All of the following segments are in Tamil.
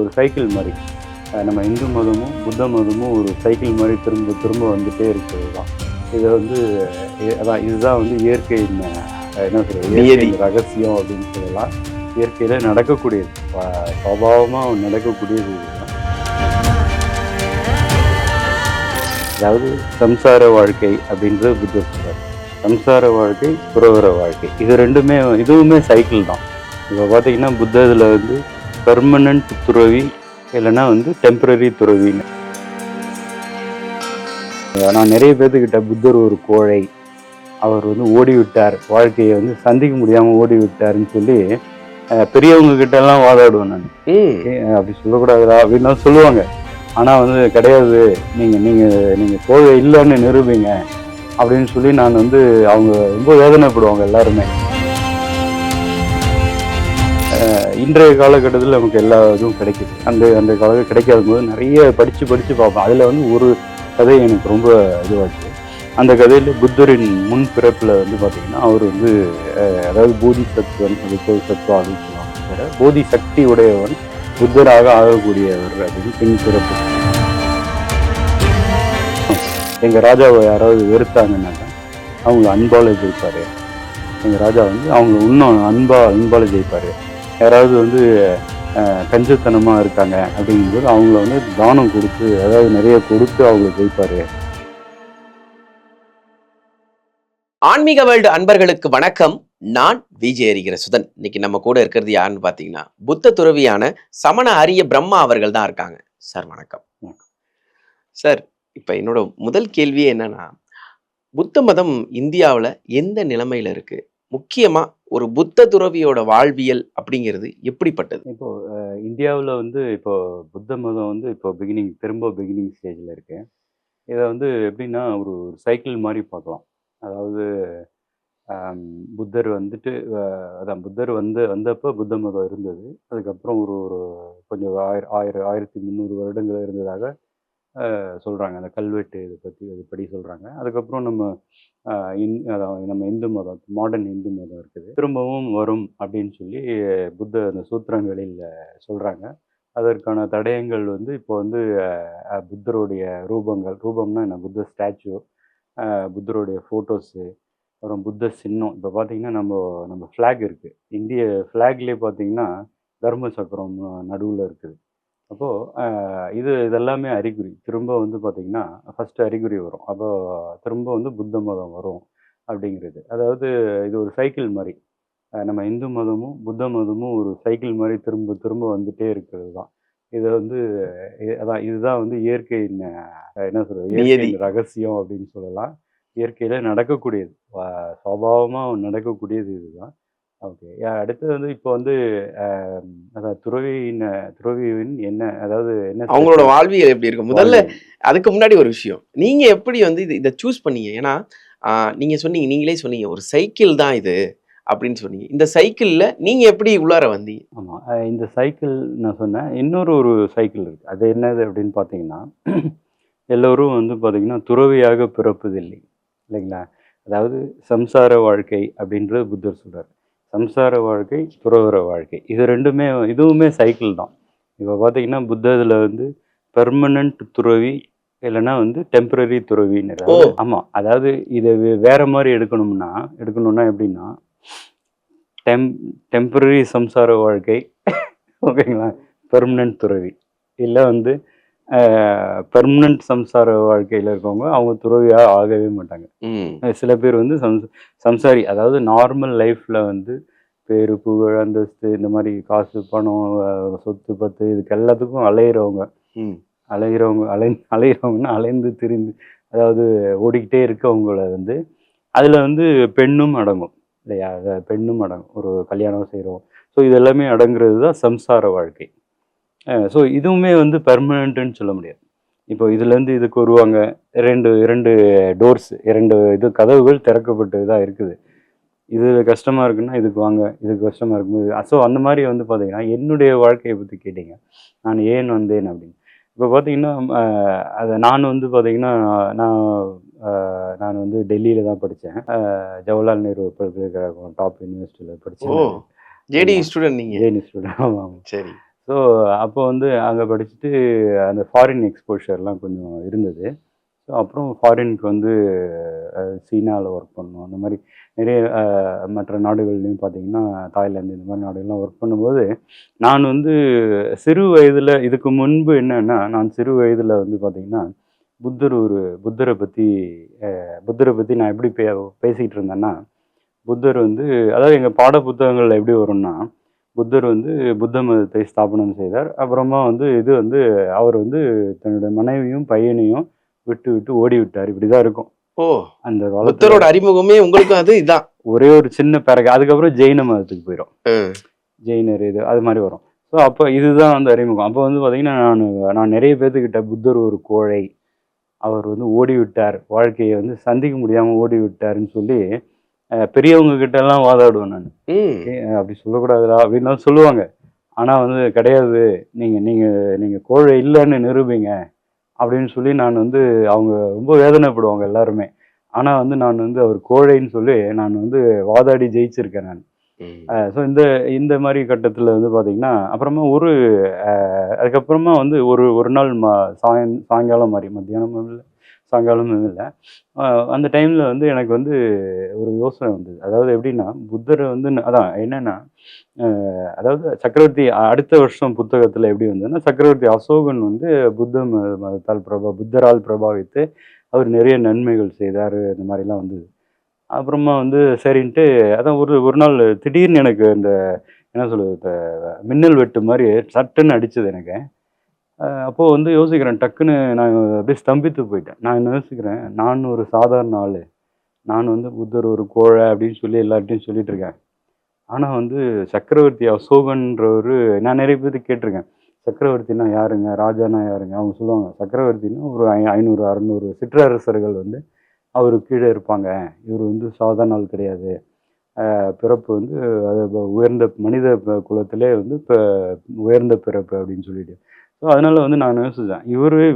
ஒரு சைக்கிள் மாதிரி. நம்ம இந்து மதமும் புத்த மதமும் ஒரு சைக்கிள் மாதிரி திரும்ப திரும்ப வந்துட்டே இருக்கிறது தான். இதை வந்து அதான் இதுதான் வந்து இயற்கையின் என்ன சொல்கிறது, இயற்கையின் ரகசியம் அப்படின்னு சொல்லலாம். இயற்கையில் நடக்கக்கூடியது, சுபாவமாக நடக்கக்கூடியது இதுதான். அதாவது சம்சார வாழ்க்கை அப்படின்றது புத்தர் சொல்றார். சம்சார வாழ்க்கை, துறவற வாழ்க்கை, இதுவுமே சைக்கிள் தான். இப்போ பார்த்தீங்கன்னா புத்தத்தில் வந்து பெர்மனன்ட் துறவி இல்லைன்னா வந்து டெம்பரரி துறவின்னு. நான் நிறைய பேர்த்துக்கிட்ட புத்தர் ஒரு கோழை, அவர் வந்து ஓடிவிட்டார், வாழ்க்கையை வந்து சந்திக்க முடியாமல் ஓடி விட்டாருன்னு சொல்லி பெரியவங்க கிட்ட எல்லாம் வாதாடுவேன் நான். அப்படி சொல்லக்கூடாதுடா அப்படின்னு தான் சொல்லுவாங்க. ஆனால் வந்து கிடையாது, நீங்கள் கோழை இல்லைன்னு நிரூபிங்க அப்படின்னு சொல்லி நான் வந்து அவங்க ரொம்ப வேதனைப்படுவாங்க எல்லாருமே. இன்றைய காலகட்டத்தில் நமக்கு எல்லா இதுவும் கிடைக்குது. அந்த காலத்தில் கிடைக்காத போது நிறைய படித்து பார்ப்பேன். அதில் வந்து ஒரு கதை எனக்கு ரொம்ப இதுவாச்சு. அந்த கதையில் புத்தரின் முன் பிறப்பில் வந்து பார்த்திங்கன்னா அவர் வந்து அதாவது போதி சத்துவன், சத்துவா அப்படின்னு சொல்லுவாங்க. போதி சக்தி உடையவன், புத்தராக ஆகக்கூடியவர் அப்படின்னு பின் பிறப்பு. எங்கள் ராஜாவை யாராவது வெறுத்தாங்கன்னாக்கா அவங்கள அன்பால் ஜெயிப்பார். எங்கள் ராஜா வந்து அவங்க இன்னும் அன்பால் ஜெயிப்பார். யாராவது வந்து கஞ்சத்தனமாக இருக்காங்க அப்படிங்கும்போது அவங்கள வந்து தானம் கொடுத்து, அதாவது நிறைய கொடுத்து அவங்கள ஜெயிப்பார். ஆன்மீக வேர்ல்டு அன்பர்களுக்கு வணக்கம். நான் விஜய் ஹரிஹரசுதன். இன்னைக்கு நம்ம கூட இருக்கிறது யாருன்னு பார்த்தீங்கன்னா புத்த துறவியான சமண அரிய பிரம்மா அவர்கள் தான் இருக்காங்க. சார் வணக்கம். சார், இப்போ என்னோட முதல் கேள்வியே என்னன்னா, புத்த மதம் இந்தியாவில் எந்த நிலைமையில இருக்கு? முக்கியமா ஒரு புத்த துறவியோட வாழ்வியல் அப்படிங்கிறது எப்படிப்பட்டது? இப்போ இந்தியாவில் வந்து இப்போ புத்த மதம் வந்து இப்போ திரும்ப பிகினிங் ஸ்டேஜில் இருக்கு. இதை வந்து எப்படின்னா ஒரு சைக்கிள் மாதிரி பார்க்கலாம். அதாவது புத்தர் வந்துட்டு அதான் புத்தர் வந்தப்போ புத்த மதம் இருந்தது. அதுக்கப்புறம் ஒரு ஒரு கொஞ்சம் 1300 வருடங்கள் இருந்ததாக சொல்கிறாங்க. அந்த கல்வெட்டு இதுபடி சொல்கிறாங்க. அதுக்கப்புறம் அதாவது நம்ம இந்து மதம், மாடர்ன் இந்து மதம் இருக்குது, திரும்பவும் வரும் அப்படின்னு சொல்லி அந்த சூத்திரங்களில் சொல்கிறாங்க. அதற்கான தடயங்கள் வந்து இப்போ வந்து புத்தருடைய ரூபம்னா என்ன, புத்த ஸ்டாச்சு, புத்தருடைய ஃபோட்டோஸு, அப்புறம் புத்த சின்னம். இப்போ பார்த்தீங்கன்னா நம்ம ஃப்ளாக் இருக்குது. இந்திய ஃப்ளாக்லேயே பார்த்தீங்கன்னா தர்ம சக்கரம் நடுவில் இருக்குது. அப்போது இதெல்லாமே அறிகுறி. திரும்ப வந்து பார்த்திங்கன்னா ஃபஸ்ட்டு அறிகுறி வரும். திரும்ப வந்து புத்த மதம் வரும் அப்படிங்கிறது. அதாவது இது ஒரு சைக்கிள் மாதிரி. நம்ம இந்து மதமும் புத்த மதமும் ஒரு சைக்கிள் மாதிரி திரும்ப திரும்ப வந்துட்டே இருக்கிறது தான். இதை வந்து அதான் இதுதான் வந்து இயற்கையின் என்ன சொல்கிறது, இயற்கையின் ரகசியம் அப்படின்னு சொல்லலாம். இயற்கையில் நடக்கக்கூடியது, சுபாவமாக நடக்கக்கூடியது இதுதான். ஓகே. அடுத்தது வந்து இப்போ வந்து அதாவது துறவியின் என்ன, அதாவது என்ன அவங்களோட வாழ்வியல் எப்படி இருக்கு? முதல்ல அதுக்கு முன்னாடி ஒரு விஷயம், நீங்க எப்படி வந்து இதை சூஸ் பண்ணீங்க? ஏன்னா நீங்களே சொன்னீங்க ஒரு சைக்கிள் தான் இது அப்படின்னு சொன்னீங்க. இந்த சைக்கிள்ல நீங்க எப்படி உள்ளார வந்தீங்க? ஆமாம், இந்த சைக்கிள் நான் சொன்னேன். ஒரு சைக்கிள் இருக்குது. அது என்னது அப்படின்னு பார்த்தீங்கன்னா, எல்லோரும் வந்து பார்த்தீங்கன்னா துறவியாக பிறப்பதில்லை இல்லைங்களா. அதாவது சம்சார வாழ்க்கை அப்படின்றது புத்தர் சொல்கிறார். சம்சார வாழ்க்கை, துறவற வாழ்க்கை, இதுவுமே சைக்கிள் தான். இப்போ பார்த்தீங்கன்னா புத்தத்தில் வந்து பெர்மனன்ட் துறவி இல்லைன்னா வந்து டெம்பரரி துறவின்னு. ஆமாம், அதாவது இதை வேற மாதிரி எடுக்கணும்னா எப்படின்னா டெம்பரரி சம்சார வாழ்க்கை ஓகேங்களா, பெர்மனன்ட் துறவி, இல்லை வந்து பெர்மனன்ட் சம்சார வாழ்க்கையில் இருக்கவங்க அவங்க துறவியாக ஆகவே மாட்டாங்க. சில பேர் வந்து சம்சாரி, அதாவது நார்மல் லைஃப்பில் வந்து பேரு புகழ் அந்தஸ்து இந்த மாதிரி காசு பணம் சொத்து பத்து இதுக்கு எல்லாத்துக்கும் அலைகிறவங்கன்னா அலைந்து திரிந்து, அதாவது ஓடிக்கிட்டே இருக்கவங்கள வந்து அதில் வந்து பெண்ணும் அடங்கும் இல்லையா. பெண்ணும் அடங்கும், ஒரு கல்யாணம் செய்கிறோம். ஸோ இது எல்லாமே அடங்குறது தான் சம்சார வாழ்க்கை. ஸோ இதுவுமே வந்து பெர்மனண்ட்டுன்னு சொல்ல முடியாது. இப்போ இதுலேருந்து இதுக்கு வருவாங்க, இரண்டு டோர்ஸ், கதவுகள் திறக்கப்பட்டு தான் இருக்குது. இது கஷ்டமாக இருக்குன்னா இதுக்கு வாங்க, இதுக்கு கஷ்டமாக இருக்கும்போது. ஸோ அந்த மாதிரி வந்து பார்த்தீங்கன்னா என்னுடைய வாழ்க்கையை பற்றி கேட்டிங்க, நான் ஏன் வந்தேன் அப்படின்னு. இப்போ பார்த்தீங்கன்னா அதை நான் வந்து பார்த்தீங்கன்னா நான் வந்து டெல்லியில் தான் படித்தேன். ஜவஹர்லால் நேரு பல்கலைக்கழகம் டாப் யூனிவர்சிட்டியில் படித்தேன். ஜேடி ஸ்டூடெண்ட் நீங்கள்? JD student. ஆமாம். சரி. ஸோ அப்போ வந்து அங்கே படிச்சுட்டு அந்த ஃபாரின் எக்ஸ்போஷர்லாம் கொஞ்சம் இருந்தது. ஸோ அப்புறம் ஃபாரினுக்கு வந்து சீனாவில் ஒர்க் பண்ணோம். அந்த மாதிரி நிறைய மற்ற நாடுகள்லையும் பார்த்தீங்கன்னா தாய்லாந்து இந்த மாதிரி நாடுகள்லாம் ஒர்க் பண்ணும்போது நான் வந்து சிறு வயதில் இதுக்கு முன்பு என்னன்னா நான் சிறு வயதில் வந்து பார்த்தீங்கன்னா புத்தரை பற்றி புத்தரை பற்றி நான் எப்படி பேசிகிட்டு இருந்தேன்னா புத்தர் வந்து அதாவது எங்கள் பாட புத்தகங்கள்ல எப்படி வரும்னா புத்தர் வந்து புத்த மதத்தை ஸ்தாபனம் செய்தார். அப்புறமா வந்து இது வந்து அவர் வந்து தன்னுடைய மனைவியும் பையனையும் விட்டு விட்டு ஓடி விட்டார். இப்படிதான் இருக்கும். ஓ, அந்த காலத்துல புத்தரோட அறிமுகமே உங்களுக்கும் அது இதான். ஒரே ஒரு சின்ன பேரக அதுக்கப்புறம் ஜெயின மதத்துக்கு போயிடும். ஜெயினர் இது அது மாதிரி வரும். ஸோ அப்போ இதுதான் வந்து அறிமுகம். அப்போ வந்து பார்த்தீங்கன்னா நான் நிறைய பேர்த்துக்கிட்ட புத்தர் ஒரு கோழை, அவர் வந்து ஓடி விட்டார், வாழ்க்கையை வந்து சந்திக்க முடியாமல் ஓடி விட்டாருன்னு சொல்லி பெரியவங்க கிட்ட எல்லாம் வாதாடுவேன் நான். அப்படி சொல்லக்கூடாதுடா அப்படின்லாம் சொல்லுவாங்க. ஆனால் வந்து கிடையாது, நீங்கள் நீங்கள் நீங்கள் கோழை இல்லைன்னு நிரூபிங்க அப்படின்னு சொல்லி நான் வந்து அவங்க ரொம்ப வேதனைப்படுவாங்க எல்லாருமே. ஆனால் வந்து நான் வந்து அவர் கோழைன்னு சொல்லி நான் வந்து வாதாடி ஜெயிச்சிருக்கேன் நான். ஸோ இந்த இந்த மாதிரி கட்டத்தில் வந்து பார்த்தீங்கன்னா அப்புறமா அதுக்கப்புறமா வந்து ஒரு ஒரு நாள் சாயங்காலம் மாதிரி மத்தியானமும் இல்லை சாயங்காலமும் இல்லை அந்த டைமில் வந்து எனக்கு வந்து ஒரு யோசனை வந்தது. அதாவது எப்படின்னா புத்தரை வந்து அதான் என்னென்னா அதாவது சக்கரவர்த்தி அடுத்த வருஷம் புத்தகத்தில் எப்படி வந்ததுன்னா சக்கரவர்த்தி அசோகன் வந்து மதத்தால் புத்தரால் பிரபாவித்து அவர் நிறைய நன்மைகள் செய்தார் இந்த மாதிரிலாம் வந்தது. அப்புறமா வந்து சரின்ட்டு அதான் ஒரு ஒரு நாள் திடீர்னு எனக்கு இந்த என்ன சொல்கிறது மின்னல் வெட்டு மாதிரி சட்டுன்னு அடிச்சது எனக்கு. அப்போது வந்து யோசிக்கிறேன் டக்குன்னு நான் அப்படியே ஸ்தம்பித்து போயிட்டேன். நான் என்ன யோசிக்கிறேன், நான் ஒரு சாதாரண ஆள், நான் வந்து புத்தர் ஒரு கோழை அப்படின்னு சொல்லி எல்லார்ட்டையும் சொல்லிட்டு இருக்கேன். ஆனால் வந்து சக்கரவர்த்தி அசோகன்றவர் நான் நிறைய பேர்த்து கேட்டிருக்கேன், சக்கரவர்த்தினா யாருங்க, ராஜானா யாருங்க? அவங்க சொல்லுவாங்க சக்கரவர்த்தினா ஒரு 500 600 சிற்றரசர்கள் வந்து அவருக்கு கீழே இருப்பாங்க. இவர் வந்து சாதாரண ஆள் கிடையாது. பிறப்பு வந்து அது உயர்ந்த மனித குலத்திலே வந்து உயர்ந்த பிறப்பு அப்படின்னு சொல்லிட்டு. ஸோ அதனால வந்து நான் யோசிச்சேன்,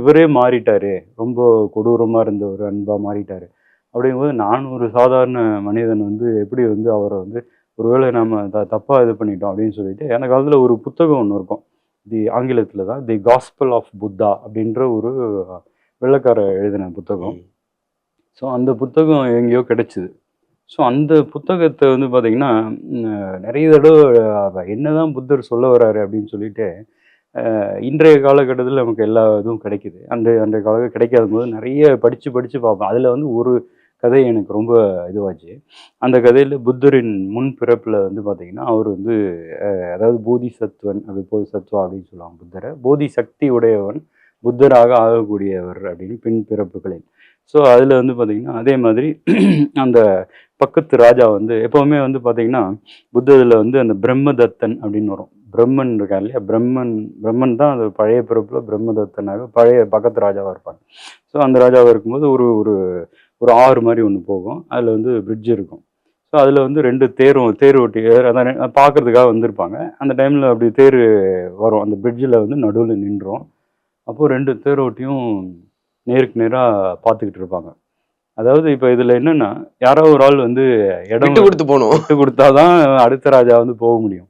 இவரே மாறிட்டாரு. ரொம்ப கொடூரமாக இருந்தவர் அன்பா மாறிட்டாரு. அப்படிங்கும்போது நான் ஒரு சாதாரண மனிதன் வந்து எப்படி வந்து அவரை வந்து ஒருவேளை நம்ம தப்பாக இது பண்ணிட்டோம் அப்படின்னு சொல்லிட்டு எனக்கு அதில் ஒரு புத்தகம் ஒன்று இருக்கும். ஆங்கிலத்தில் தான் தி காஸ்பல் ஆஃப் புத்தா அப்படின்ற ஒரு வெள்ளைக்காரர் எழுதின புத்தகம். ஸோ அந்த புத்தகம் எங்கேயோ கிடைச்சிது. ஸோ அந்த புத்தகத்தை வந்து பார்த்தீங்கன்னா நிறைய தடவை என்னதான் புத்தர் சொல்ல வர்றாரு அப்படின்னு சொல்லிட்டு இன்றைய காலகட்டத்தில் நமக்கு எல்லா இதுவும் கிடைக்குது. அன்றைய காலகட்டம் கிடைக்காத போது நிறைய படித்து பார்ப்பேன். அதில் வந்து ஒரு கதை எனக்கு ரொம்ப இதுவாச்சு. அந்த கதையில் புத்தரின் முன் பிறப்பில் வந்து பார்த்திங்கன்னா அவர் வந்து அதாவது போதிசத்துவன் போதிசத்துவா அப்படின்னு சொல்லுவாங்க புத்தரை. போதி சக்தி உடையவன் புத்தராக ஆகக்கூடியவர் அப்படின்னு பின் பிறப்புகளில். ஸோ அதில் வந்து பார்த்திங்கன்னா அதே மாதிரி அந்த பக்கத்து ராஜா வந்து எப்போவுமே வந்து பார்த்திங்கன்னா புத்ததில் வந்து அந்த பிரம்மதத்தன் அப்படின்னு வரும். பிரம்மன் இருக்கா இல்லையா, பிரம்மன் தான் அது பழைய பிறப்பில் பிரம்மதத்தனாக பழைய பக்கத்து ராஜாவாக இருப்பாங்க. ஸோ அந்த ராஜாவாக இருக்கும்போது ஒரு ஒரு ஒரு ஆறு மாதிரி ஒன்று போகும். அதில் வந்து பிரிட்ஜ் இருக்கும். ஸோ அதில் வந்து 2 தேர் ஓட்டி அதான் பார்க்குறதுக்காக வந்திருப்பாங்க. அந்த டைமில் அப்படி தேர் வரும். அந்த பிரிட்ஜில் வந்து நடுவில் நின்றோம். அப்போது 2 தேர் ஓட்டியும் நேருக்கு நேராக பார்த்துக்கிட்டு இருப்பாங்க. அதாவது இப்போ இதில் என்னென்னா யாரோ ஒரு ஆள் வந்து இடம் கொடுத்து போகணும். விட்டு கொடுத்தா தான் அடுத்த ராஜா வந்து போக முடியும்.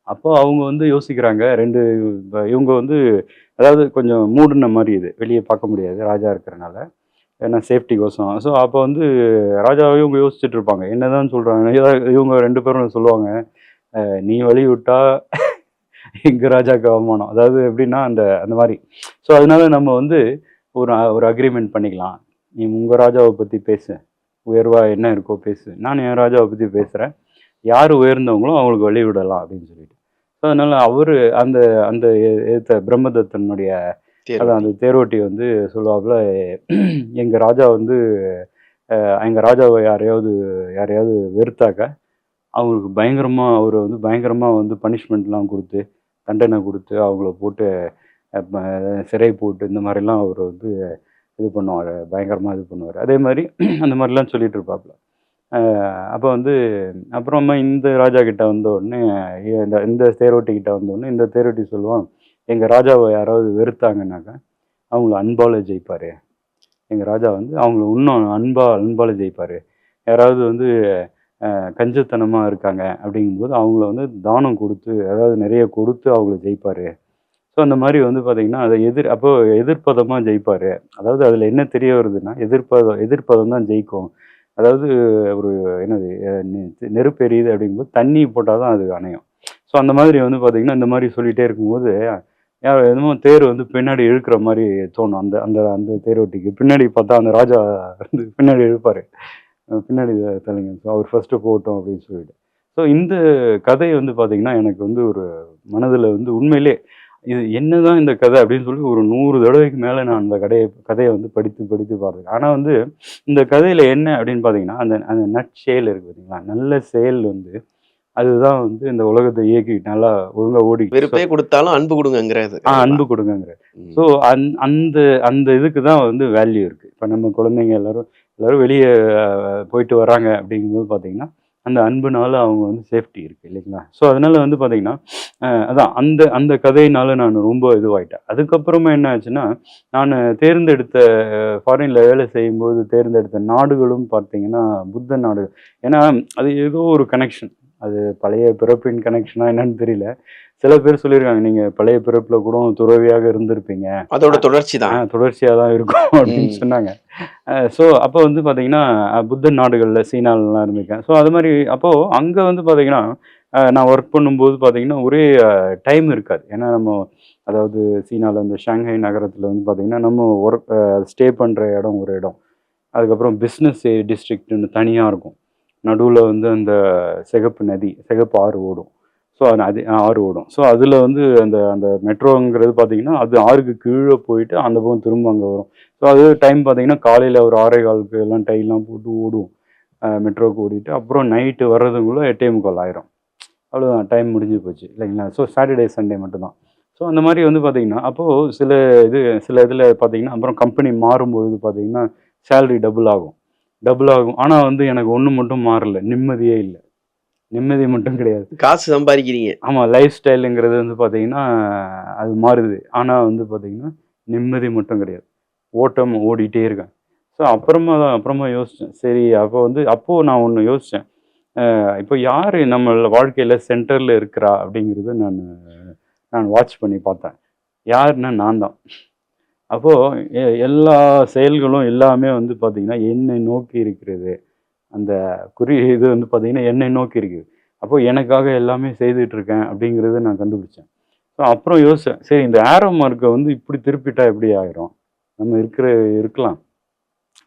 அப்போ அவங்க வந்து யோசிக்கிறாங்க இவங்க வந்து அதாவது கொஞ்சம் மூடின மாதிரி இது வெளியே பார்க்க முடியாது ராஜா இருக்கிறனால, ஏன்னா சேஃப்டி கோசம். ஸோ அப்போ வந்து ராஜாவே இவங்க யோசிச்சுட்டு இருப்பாங்க என்னதான் சொல்கிறாங்க. இவங்க 2 பேரும் சொல்லுவாங்க, நீ வழி விட்டா எங்கள் ராஜாவுக்கு அவமானம். அதாவது எப்படின்னா அந்த அந்த மாதிரி. ஸோ அதனால நம்ம வந்து ஒரு அக்ரிமெண்ட் பண்ணிக்கலாம். நீ உங்கள் ராஜாவை பற்றி பேசு, உயர்வாக என்ன இருக்கோ பேசு, நான் என் ராஜாவை பற்றி பேசுகிறேன், யார் உயர்ந்தவங்களோ அவங்களுக்கு வழி விடலாம் அப்படின்னு சொல்லிட்டு. ஸோ அதனால் அவர் அந்த அந்த பிரம்மதத்தனுடைய அதான் அந்த தேரோட்டி வந்து சொல்லுவாப்புல, எங்கள் ராஜா வந்து எங்கள் ராஜாவை யாரையாவது வெறுத்தாக்க அவங்களுக்கு அவரை வந்து பயங்கரமாக வந்து பனிஷ்மெண்ட்லாம் கொடுத்து தண்டனை கொடுத்து அவங்கள போட்டு சிறை போட்டு இந்த மாதிரிலாம் அவர் வந்து இது பண்ணுவார், பயங்கரமாக இது பண்ணுவார். அதே மாதிரி அந்த மாதிரிலாம் சொல்லிட்டு இருப்பாப்புல. அப்போ வந்து அப்புறமா இந்த ராஜா கிட்ட வந்த உடனே இந்த தேரோட்டி கிட்ட வந்த உடனே இந்த தேரோட்டி சொல்லுவான், எங்கள் ராஜாவை யாராவது வெறுத்தாங்கன்னாக்கா அவங்கள அன்பால் ஜெயிப்பார். எங்கள் ராஜா வந்து அவங்கள இன்னும் அன்பால் ஜெயிப்பார். யாராவது வந்து கஞ்சத்தனமாக இருக்காங்க அப்படிங்கும்போது அவங்கள வந்து தானம் கொடுத்து அதாவது நிறைய கொடுத்து அவங்கள ஜெயிப்பார் அந்த மாதிரி வந்து பார்த்தீங்கன்னா அதை அப்போ எதிர்ப்பதமாக ஜெயிப்பார். அதாவது அதில் என்ன தெரிய வருதுன்னா எதிர்ப்பதம் தான் ஜெயிக்கும். அதாவது ஒரு என்னது நெருப்பு எரியுது அப்படிங்கும்போது தண்ணி போட்டால் தான் அது அணையும். ஸோ அந்த மாதிரி வந்து பார்த்தீங்கன்னா இந்த மாதிரி சொல்லிகிட்டே இருக்கும்போது என்னமோ தேர் வந்து பின்னாடி இழுக்கிற மாதிரி தோணும். அந்த அந்த அந்த தேரோட்டிக்கு பின்னாடி பார்த்தா அந்த ராஜா வந்து பின்னாடி இழுப்பார். பின்னாடி தள்ளுங்க. ஸோ அவர் ஃபர்ஸ்ட்டு போகட்டும் அப்படின்னு சொல்லிட்டு. ஸோ இந்த கதை வந்து பார்த்தீங்கன்னா, எனக்கு வந்து ஒரு மனதில வந்து உண்மையிலே இது என்னதான் இந்த கதை அப்படின்னு சொல்லி ஒரு 100 தடவைக்கு மேல நான் அந்த கதைய வந்து படித்து படித்து பார்த்துருக்கேன். ஆனா வந்து இந்த கதையில என்ன அப்படின்னு பார்த்தீங்கன்னா, அந்த அந்த நற்செயல் இருக்கு பார்த்தீங்களா? நல்ல செயல் வந்து அதுதான் வந்து இந்த உலகத்த இயக்கிட்டு நல்லா ஒழுங்கா ஓடிக்கிட்டு வெறுப்பே குடுத்தாலும் அன்பு குடுங்கங்கிறது. அன்பு கொடுங்கங்கிற. ம். ஸோ அந்த அந்த இதுக்கு தான் வந்து வேல்யூ இருக்கு. இப்ப நம்ம குழந்தைங்க எல்லாரும் எல்லாரும் வெளிய போயிட்டு வராங்க அப்படிங்கும்போது பார்த்தீங்கன்னா, அந்த அன்புனால அவங்க வந்து சேஃப்டி இருக்கு இல்லைங்களா? ஸோ அதனால வந்து பார்த்தீங்கன்னா, அதான் அந்த அந்த கதையினால நான் ரொம்ப இதுவாயிட்டேன். அதுக்கப்புறமா என்ன ஆச்சுன்னா, நானு தேர்ந்தெடுத்த ஃபாரின்ல வேலை செய்யும்போது தேர்ந்தெடுத்த நாடுகளும் பார்த்தீங்கன்னா, புத்த நாடுகள். ஏன்னா, அது ஏதோ ஒரு கனெக்ஷன். அது பழைய பிறப்பின் கனெக்ஷனா என்னன்னு தெரியல. சில பேர் சொல்லியிருக்காங்க, "நீங்க பழைய பிறப்புல கூட துறவியாக இருந்திருப்பீங்க. அதோட தொடர்ச்சி தான். தொடர்ச்சியா தான் இருக்கும்" அப்படின்னு ம். சொன்னாங்க. ஸோ அப்போ வந்து பார்த்தீங்கன்னா, புத்த நாடுகள்ல சீனாலலாம் இருந்திருக்கேன். ஸோ அது மாரி அப்போ அங்க வந்து பார்த்தீங்கன்னா, நான் ஒர்க் பண்ணும்போது பார்த்தீங்கன்னா, ஒரே டைம் இருக்காது. ஏன்னா நம்ம அதாவது சீனால இந்த ஷாங்ஹை நகரத்தில வந்து பார்த்தீங்கன்னா, நம்ம ஒர்க் ஸ்டே பண்ற இடம் ஒரு இடம். அதுக்கப்புறம் பிசினஸ் டிஸ்ட்ரிக்ட்ன்னு தனியா இருக்கும். நடுவுல வந்து அந்த சிகப்பு ஆறு ஓடும். ஸோ அது ஆறு ஓடும். ஸோ அதில வந்து அந்த அந்த மெட்ரோங்கிறது பார்த்தீங்கன்னா, அது ஆறுக்கு கீழ போயிட்டு அந்த பக்கம் திரும்ப அங்க வரும். ஸோ அது டைம் பார்த்தீங்கன்னா, காலையில ஒரு 6:15க்கு எல்லாம் டைலாம் போட்டு ஓடும். மெட்ரோக்கு ஓடிட்டு, அப்புறம் நைட்டு வர்றதுக்குள்ள 8:45 ஆயிரும். அவ்வளோதான் டைம் முடிஞ்சு போச்சு இல்லைங்களா? ஸோ சாட்டர்டே, சண்டே மட்டும் தான். ஸோ அந்த மாரி வந்து பார்த்தீங்கன்னா, அப்போ சில சில இதில பார்த்தீங்கன்னா, அப்புறம் கம்பெனி மாறும்பொழுது பார்த்தீங்கன்னா, சேலரி டபுள் ஆகும். டபுள் ஆகும். ஆனா வந்து எனக்கு ஒண்ணு மட்டும் மாறல. நிம்மதியே இல்ல. நிம்மதி மட்டும் கிடையாது. காசு சம்பாதிக்கிறீங்க. ஆமா. லைஃப் ஸ்டைலுங்கிறது வந்து பார்த்தீங்கன்னா, அது மாறுது. ஆனா வந்து பார்த்தீங்கன்னா, நிம்மதி மட்டும் கிடையாது. ஓட்டம் ஓடிட்டே இருக்கேன். ஸோ அப்புறமா யோசிச்சேன். சரி அப்போ நான் ஒண்ணு யோசிச்சேன். இப்போ யாரு நம்ம வாழ்க்கையில சென்டர்ல இருக்கிறா அப்படிங்கிறத நான் வாட்ச் பண்ணி பார்த்தேன். யாருன்னா நான் தான். அப்போ எல்லா செயல்களும் எல்லாமே வந்து பார்த்தீங்கன்னா, என்னை நோக்கி இருக்கிறது. அந்த இது வந்து பார்த்தீங்கன்னா, என்னை நோக்கி இருக்குது. அப்போ எனக்காக எல்லாமே செய்துட்டு இருக்கேன் அப்படிங்கிறத நான் கண்டுபிடிச்சேன். ஸோ அப்புறம் யோசிச்சேன். சரி இந்த ஆரோ மார்க்க வந்து இப்படி திருப்பிட்டா எப்படி ஆயிரும்? நம்ம இருக்கலாம்.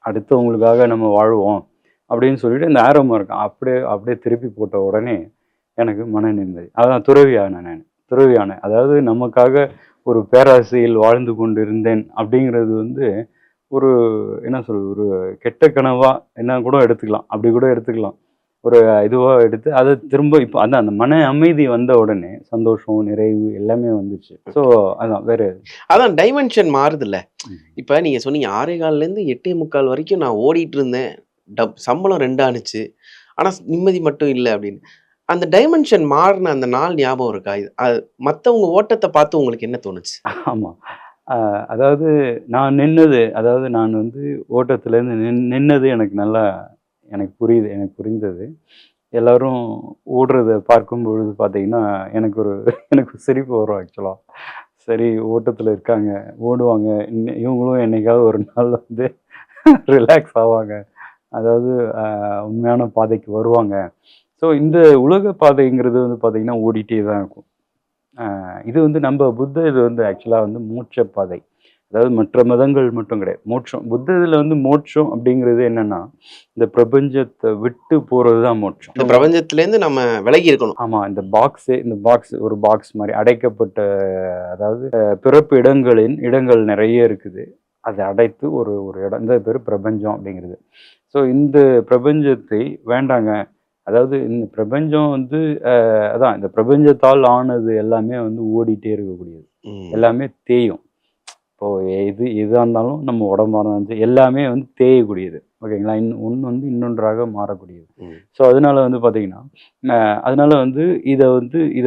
அடுத்தவங்களுக்காக நம்ம வாழ்வோம். அப்படின்னு சொல்லிட்டு இந்த ஆரோ மார்க் அப்படியே அப்படியே திருப்பி போட்ட உடனே எனக்கு மன நிம்மதி. அதான் துறவியானேன் நானு. துறவியானேன். அதாவது நமக்காக ஒரு பேராசையில் வாழ்ந்து கொண்டிருந்தேன் அப்படிங்கிறது வந்து ஒரு என்ன சொல்றது? ஒரு கெட்ட கனவா என்ன கூட எடுத்துக்கலாம். அப்படி கூட எடுத்துக்கலாம். ஒரு இதுவா எடுத்து அத திரும்ப இப்ப அதான் அந்த மன அமைதி வந்த உடனே சந்தோஷம், நிறைவு எல்லாமே வந்துருச்சு. ஸோ அதான் வேற அதான் டைமென்ஷன் மாறுதுல்ல. ம். இப்ப நீங்க சொன்னீங்க 6:15லேருந்து 8:45 வரைக்கும் நான் ஓடிட்டு இருந்தேன். சம்பளம் 2 ஆனுச்சு. ஆனா நிம்மதி மட்டும் இல்ல அப்படின்னு. அந்த டைமென்ஷன் மாறுன அந்த நாள் ஞாபகம் இருக்கா? மத்தவங்க ஓட்டத்த பார்த்து உங்களுக்கு என்ன தோணுச்சு? ஆமா. அ அதாவது அதாவது நான் வந்து ஓட்டத்துலேருந்து நின்னது எனக்கு நல்லா எனக்கு புரியுது. எனக்கு புரிந்தது. எல்லாரும் ஓடுறத பார்க்கும்பொழுது பார்த்தீங்கன்னா, எனக்கு ஒரு எனக்கு சிரிப்பு வரும் ஆக்சுவலா. சரி ஓட்டத்துல இருக்காங்க, ஓடுவாங்க. இவங்களும் என்னைக்காவது ஒரு நாள் வந்து ரிலாக்ஸ் ஆவாங்க. அதாவது அ உண்மையான பாதைக்கு வருவாங்க. ஸோ இந்த உலக பாதைங்கிறது வந்து பார்த்தீங்கன்னா, ஓடிட்டே தான் இருக்கும். இது வந்து இது வந்து ஆக்சுவலா வந்து மோட்ச பாதை. அதாவது மற்ற மதங்கள் மட்டும் கிடையாது. மோட்சம். புத்த இதுல வந்து மோட்சம் அப்படிங்கிறது என்னன்னா, இந்த பிரபஞ்சத்த விட்டு போறது தான் மோட்சம். இந்த பிரபஞ்சத்திலேருந்து நம்ம விலகி இருக்கணும். ஆமா. இந்த பாக்ஸ் ஒரு பாக்ஸ் மாரி அடைக்கப்பட்ட அதாவது பிறப்பு இடங்கள் நெறைய இருக்குது. அத அடைத்து ஒரு ஒரு இடம். இந்த பேரு பிரபஞ்சம் அப்படிங்கிறது. ஸோ இந்த பிரபஞ்சத்தை வேண்டாங்க. அதாவது இந்த பிரபஞ்சம் வந்து அதான் இந்த பிரபஞ்சத்தால் ஆனது எல்லாமே வந்து ஓடிட்டே இருக்கக்கூடியது. ம். எல்லாமே தேயும். இப்போ எதா இருந்தாலும் நம்ம உடம்பா இருந்தாலும் சரி, எல்லாமே வந்து தேயக்கூடியது. ஓகேங்களா? ஒண்ணு வந்து இன்னொன்றாக மாறக்கூடியது. ம். ஸோ அதனால வந்து பார்த்தீங்கன்னா, அதனால வந்து இத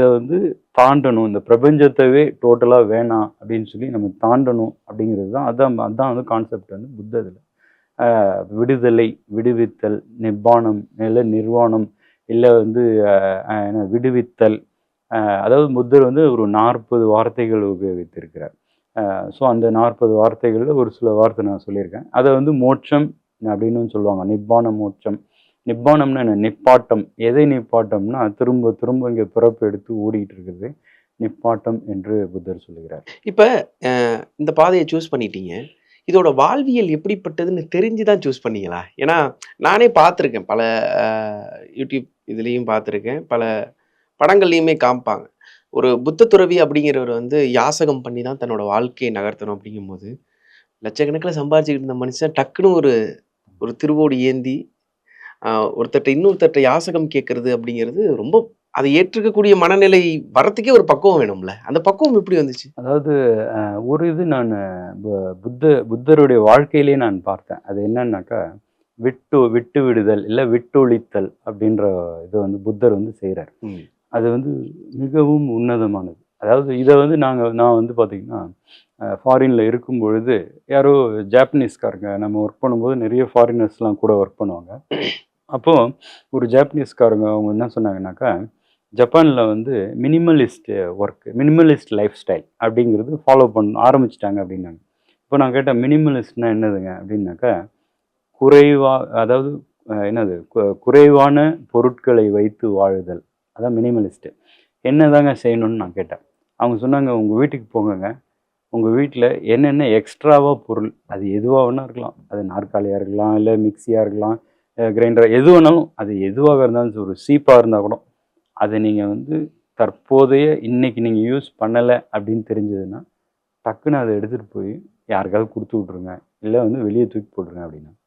வந்து தாண்டணும். இந்த பிரபஞ்சத்தவே டோட்டலா வேணாம் அப்படின்னு சொல்லி நம்ம தாண்டணும் அப்படிங்கிறது தான் அதான் அதான் வந்து கான்செப்ட் வந்து புத்த இதுல. விடுதலை, விடுவித்தல், நிர்வாணம், நிர்வாணம் இல்ல வந்து என்ன விடுவித்தல், அதாவது புத்தர் வந்து ஒரு 40 வார்த்தைகள் உபயோகித்திருக்கிறார். ஸோ அந்த 40 வார்த்தைகள்ல ஒரு சில வார்த்தை நான் சொல்லியிருக்கேன். அத வந்து மோட்சம் அப்படின்னு சொல்லுவாங்க. நிப்பான மோட்சம். நிப்பானம்னா என்ன? நிப்பாட்டம். எதை நிப்பாட்டம்னா, திரும்ப திரும்ப இங்க பிறப்பு எடுத்து ஓடிட்டு இருக்குது. நிப்பாட்டம் என்று புத்தர் சொல்லுகிறார். இப்ப அ இந்த பாதைய சூஸ் பண்ணிட்டீங்க. இதோட வாழ்வியல் எப்படிப்பட்டதுன்னு தெரிஞ்சு தான் சூஸ் பண்ணீங்களா? ஏன்னா, நானே பார்த்துருக்கேன். பல அ யூடியூப் இதுலயும் பார்த்துருக்கேன். பல படங்கள்லயுமே காமிப்பாங்க. ஒரு புத்த துறவி அப்படிங்கிறவர் வந்து யாசகம் பண்ணி தான் தன்னோட வாழ்க்கைய நகர்த்தணும் அப்படிங்கும்போது, லட்சக்கணக்கில சம்பாரிச்சுக்கிட்டு இருந்த மனுஷன் டக்குனு ஒரு ஒரு திருவோடு ஏந்தி, அ இன்னொருத்தர்ட்ட யாசகம் கேட்கறது அப்படிங்கிறது ரொம்ப அதை ஏற்றுக்கக்கூடிய மனநிலை வரத்துக்கே ஒரு பக்குவம் வேணும்ல. அந்த பக்குவம் எப்படி வந்துச்சு? அதாவது அ ஒரு இது நானு பு புத்தருடைய வாழ்க்கையிலேயே நான் பார்த்தேன். அது என்னன்னாக்கா, விட்டு விடுதல், இல்ல விட்டொழித்தல் அப்படின்ற இத வந்து புத்தர் வந்து செய்றார். ம். அது வந்து மிகவும் உன்னதமானது. அதாவது இத வந்து நான் வந்து பார்த்தீங்கன்னா, ஃபாரின்ல இருக்கும்பொழுது, யாரோ ஜாப்பனீஸ்காரங்க நம்ம ஒர்க் பண்ணும்போது நெறைய ஃபாரினர்ஸ்லாம் கூட ஒர்க் பண்ணுவாங்க. அப்போ ஒரு ஜாப்பனீஸ்காரங்க அவங்க என்ன சொன்னாங்கன்னாக்கா, ஜப்பான்ல வந்து மினிமலிஸ்ட் மினிமலிஸ்ட் லைஃப் ஸ்டைல் அப்படிங்கிறது ஃபாலோ ஆரம்பிச்சுட்டாங்க அப்படின்னாங்க. இப்போ நான் கேட்டேன் மினிமலிஸ்ட்னா என்னதுங்க? அப்படின்னாக்கா, குறைவா அதாவது என்னது குறைவான பொருட்களை வைத்து வாழுதல். அதான் மினிமலிஸ்ட். என்னதாங்க செய்யணும்னு நான் கேட்டேன். அவங்க சொன்னாங்க, "உங்க வீட்டுக்கு போங்கங்க. உங்க வீட்ல என்னென்ன எக்ஸ்ட்ராவா பொருள், அது எதுவா வேணா இருக்கலாம். அது நாற்காலியா இருக்கலாம், இல்ல மிக்ஸியா இருக்கலாம், கிரைண்டர் எது வேணாலும், அது எதுவாக இருந்தாலும் சரி, ஒரு சீப்பா இருந்தா கூட, அத நீங்க வந்து தற்போதைய இன்னைக்கு நீங்க யூஸ் பண்ணல அப்படின்னு தெரிஞ்சதுன்னா, டக்குனு அத எடுத்துட்டு போய் யாருக்காவது குடுத்து விட்டுருங்க. இல்ல வந்து வெளிய தூக்கி போட்டுருங்க" அப்படின்னாங்க.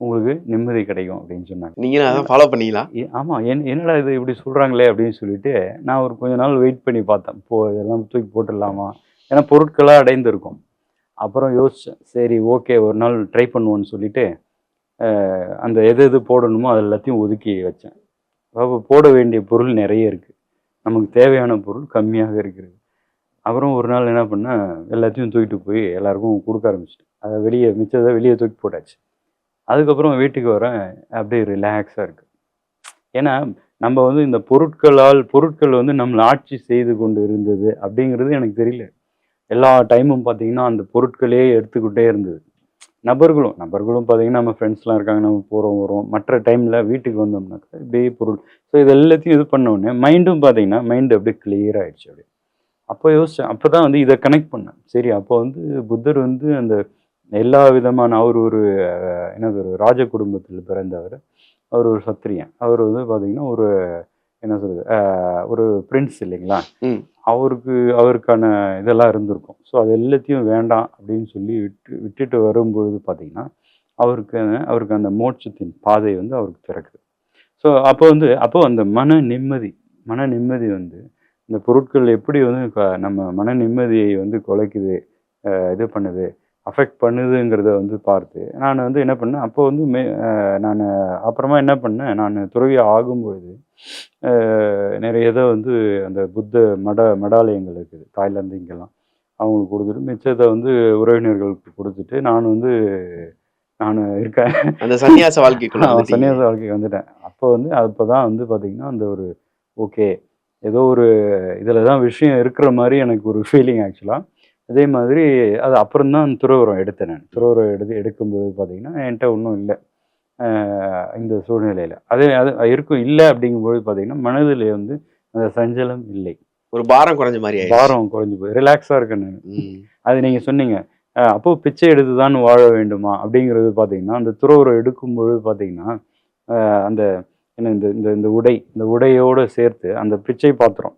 "உங்களுக்கு நிம்மதி கிடைக்கும்" அப்படின்னு சொன்னாங்க. நீங்களும் அதான் ஃபாலோ பண்ணீங்களா? ஆமா. என்னடா இது இப்படி சொல்றாங்களே அப்படின்னு சொல்லிட்டு, நான் ஒரு கொஞ்ச நாள் வெயிட் பண்ணி பார்த்தேன். இதெல்லாம் தூக்கி போட்டுடலாமா? ஏன்னா பொருட்களா அடைந்திருக்கும். அப்புறம் யோசிச்சேன். சரி ஓகே ஒரு நாள் ட்ரை பண்ணுவோன்னு சொல்லிட்டு, அந்த எது எது போடணுமோ அது எல்லாத்தையும் ஒதுக்கி வச்சேன். அப்ப போட வேண்டிய பொருள் நெறைய இருக்கு. நமக்கு தேவையான பொருள் கம்மியாக இருக்கிறது. அப்புறம் ஒரு நாள் என்ன பண்ணேன், எல்லாத்தையும் தூக்கிட்டு போய் எல்லாருக்கும் குடுக்க ஆரம்பிச்சுட்டேன். அத மிச்சத வெளிய தூக்கி போட்டாச்சு. அதுக்கப்புறம் வீட்டுக்கு வரேன். அப்படியே ரிலாக்ஸா இருக்கு. ஏன்னா, நம்ம வந்து இந்த பொருட்கள் வந்து நம்மள ஆட்சி செய்து கொண்டு இருந்தது அப்படிங்கிறது எனக்கு தெரியல. எல்லா டைமும் பார்த்தீங்கன்னா, அந்த பொருட்களே எடுத்துக்கிட்டே இருந்தது. நபர்களும் பார்த்தீங்கன்னா, நம்ம ஃப்ரெண்ட்ஸ்லாம் இருக்காங்க. நம்ம போறோம், வரோம். மற்ற டைம்ல வீட்டுக்கு வந்தோம்னாக்கா, இப்படியே பொருள். ஸோ இது எல்லாத்தையும் இது பண்ண உடனே மைண்டும் பார்த்தீங்கன்னா, மைண்ட் அப்படியே கிளியர் ஆயிடுச்சு அப்படியே. அப்போ யோசிச்சேன். அப்பதான் வந்து இத கனெக்ட் பண்ணேன். சரி அப்போ வந்து புத்தர் வந்து அந்த எல்லா விதமான அவர் ஒரு என்னது ஒரு ராஜ குடும்பத்தில் பிறந்தவர். அவர் ஒரு சத்திரியன். அவர் வந்து பார்த்தீங்கன்னா, ஒரு என்ன சொல்றது? ஒரு பிரின்ஸ் இல்லைங்களா? ம். அவருக்கான இதெல்லாம் இருந்திருக்கும். ஸோ அது எல்லாத்தையும் வேண்டாம் அப்படின்னு சொல்லி விட்டுட்டு வரும்பொழுது பார்த்தீங்கன்னா, அவருக்கு அவருக்கு அந்த மோட்சத்தின் பாதை வந்து அவருக்கு திறக்குது. ஸோ அப்போ அந்த மன நிம்மதி வந்து இந்த பொருட்கள் எப்படி வந்து நம்ம மன நிம்மதியை வந்து குலைக்குது, இது பண்ணுது, அஃபெக்ட் பண்ணுதுங்கிறத வந்து பார்த்து, நான் வந்து என்ன பண்ணேன், அப்போ வந்து நானு அப்புறமா என்ன பண்ணேன், நானு துறவி ஆகும்பொழுது, அ நெறைய இத வந்து அந்த புத்த மடாலயங்கள் இருக்குது. தாய்லாந்து இங்கெல்லாம். அவங்களுக்கு குடுத்துட்டு, மிச்சத்த வந்து உறவினர்களுக்கு குடுத்துட்டு, நானு இருக்கேன். அந்த சன்னியாச வாழ்க்கைக்குள்ள வந்துட்டீங்க. சன்னியாச வாழ்க்கைக்கு வந்துட்டேன். அப்பதான் வந்து பார்த்தீங்கன்னா, அந்த ஒரு ஓகே. ஏதோ ஒரு இதில தான் விஷயம் இருக்கிற மாரி எனக்கு ஒரு ஃபீலிங் ஆக்சுவலா. அதே மாதிரி அது அப்புறம் தான் துறவறம் எடுத்தேன் நான். துறவறம் எடுக்கும்போது பார்த்தீங்கன்னா, என்ட்ட ஒண்ணும் இல்ல. அ இந்த சூழ்நிலையில. அது இல்ல அப்படிங்கும்போது பார்த்தீங்கன்னா, மனதிலே வந்து அந்த சஞ்சலம் இல்லை. ஒரு பாரம் குறைஞ்ச மாரி ஆயிருச்சு. பாரம் குறைஞ்சு ரிலாக்ஸா இருக்கேன் நானு. ம். அது நீங்க சொன்னீங்க. அப்போ பிச்சை எடுத்து தான் வாழ வேண்டுமா? அப்படிங்கிறது பார்த்தீங்கன்னா, அந்த துறவறம் எடுக்கும்பொழுது பார்த்தீங்கன்னா, அந்த என்ன இந்த உடையோட சேர்த்து அந்த பிச்சை பாத்திரம்.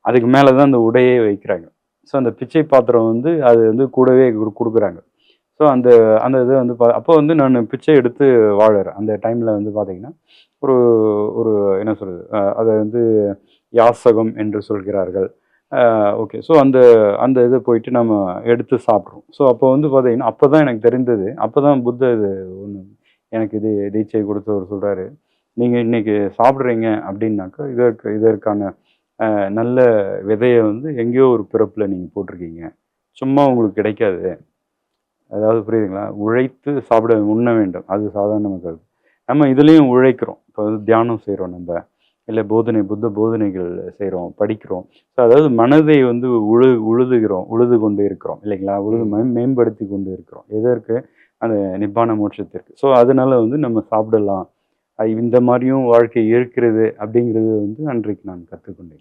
அதுக்கு மேல தான் அந்த உடையே வைக்கிறாங்க. ஸோ அந்த பிச்சை பாத்திரம் வந்து அது வந்து கூடவே குடுக்குறாங்க. ஸோ அந்த அந்த இத வந்து அப்போ வந்து நானு பிச்சை எடுத்து வாழறேன். அந்த டைம்ல வந்து பார்த்தீங்கன்னா, ஒரு ஒரு என்ன சொல்றது? அத வந்து யாசகம் என்று சொல்கிறார்கள். ஓகே. ஸோ அந்த அந்த இத போயிட்டு நம்ம எடுத்து சாப்பிட்றோம். ஸோ அப்போ வந்து பார்த்தீங்கன்னா, அப்பதான் எனக்கு தெரிந்தது. அப்பதான் புத்த இது ஒண்ணு எனக்கு தீட்சை கொடுத்தவர் சொல்றாரு. "நீங்க இன்னைக்கு சாப்பிடுறீங்க அப்படின்னாக்கா, இதற்கான நல்ல விதைய வந்து எங்கேயோ ஒரு பிறப்புல நீங்க போட்டிருக்கீங்க. சும்மா உங்களுக்கு கிடைக்காது." அதாவது புரியுதுங்களா? உழைத்து உண்ண வேண்டும். அது சாதாரண மக்கள். நம்ம இதுலயும் உழைக்கிறோம். இப்போ வந்து தியானம் செய்றோம் நம்ப. இல்லை புத்த போதனைகள் செய்கிறோம், படிக்கிறோம். ஸோ அதாவது மனதை வந்து உழுது கொண்டு இருக்கிறோம் இல்லைங்களா? மேம்படுத்தி கொண்டு இருக்கிறோம். எதற்கு? அந்த நிப்பான மோட்சத்திற்கு. ஸோ அதனால வந்து நம்ம சாப்பிடலாம். இந்த மாதிரியும் வாழ்க்கை இருக்கிறது அப்படிங்கிறது வந்து அன்றைக்கு நான் கற்றுக்கொண்டேன்.